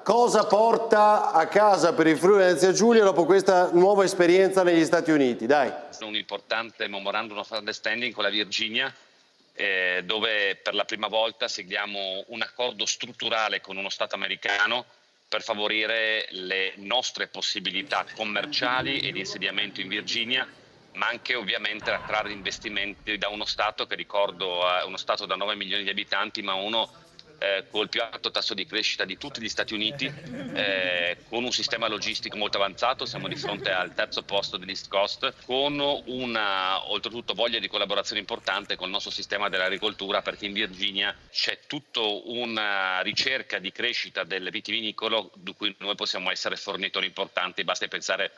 cosa porta a casa per il Friuli Venezia Giulia dopo questa nuova esperienza negli Stati Uniti? Dai. Un importante memorandum of understanding con la Virginia, dove per la prima volta sigliamo un accordo strutturale con uno Stato americano per favorire le nostre possibilità commerciali e di insediamento in Virginia, ma anche ovviamente attrarre investimenti da uno Stato che, ricordo, è uno Stato da 9 milioni di abitanti, ma uno col più alto tasso di crescita di tutti gli Stati Uniti, con un sistema logistico molto avanzato. Siamo di fronte al terzo posto dell'East Coast, con una oltretutto voglia di collaborazione importante con il nostro sistema dell'agricoltura, perché in Virginia c'è tutta una ricerca di crescita del vitivinicolo di cui noi possiamo essere fornitori importanti. Basti pensare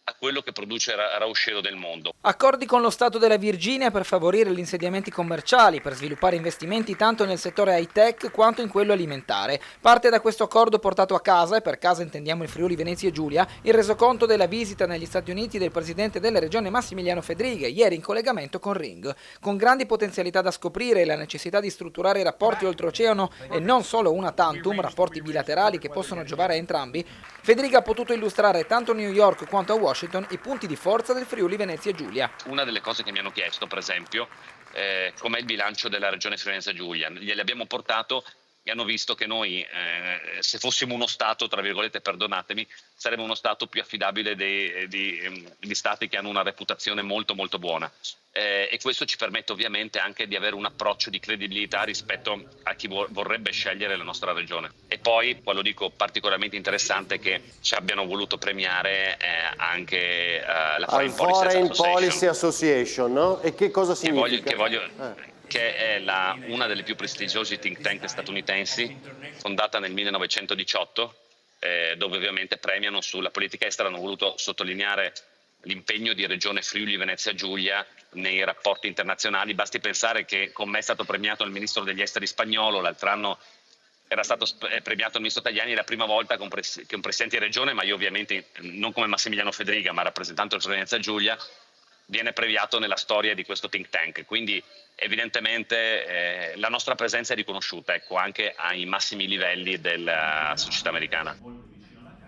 a quello che produce Rauscello del mondo. Accordi con lo Stato della Virginia per favorire gli insediamenti commerciali, per sviluppare investimenti tanto nel settore high-tech quanto in quello alimentare. Parte da questo accordo portato a casa, e per casa intendiamo il Friuli Venezia Giulia, il resoconto della visita negli Stati Uniti del presidente della regione Massimiliano Fedriga, ieri in collegamento con Ring. Con grandi potenzialità da scoprire e la necessità di strutturare i rapporti oltreoceano e non solo una tantum, rapporti bilaterali che possono giovare a entrambi, Fedriga ha potuto illustrare tanto a New York quanto a Washington i punti di forza del Friuli Venezia Giulia. Una delle cose che mi hanno chiesto, per esempio, com'è il bilancio della regione Friuli Venezia Giulia. Glieli abbiamo portato e hanno visto che noi, se fossimo uno Stato, tra virgolette, perdonatemi, saremmo uno Stato più affidabile di Stati che hanno una reputazione molto molto buona. E questo ci permette ovviamente anche di avere un approccio di credibilità rispetto a chi vorrebbe scegliere la nostra regione. E poi, quello dico particolarmente interessante, che ci abbiano voluto premiare anche la Foreign Policy Association, no? E che cosa significa? Che è una delle più prestigiose think tank statunitensi, fondata nel 1918, dove ovviamente premiano sulla politica estera. Hanno voluto sottolineare l'impegno di Regione Friuli Venezia Giulia nei rapporti internazionali. Basti pensare che con me è stato premiato il ministro degli esteri spagnolo, l'altro anno era stato premiato il ministro Tajani. È la prima volta che un presidente di regione, ma io ovviamente non come Massimiliano Fedriga, ma rappresentante del Friuli Venezia Giulia, viene premiato nella storia di questo think tank. Quindi evidentemente la nostra presenza è riconosciuta, ecco, anche ai massimi livelli della società americana.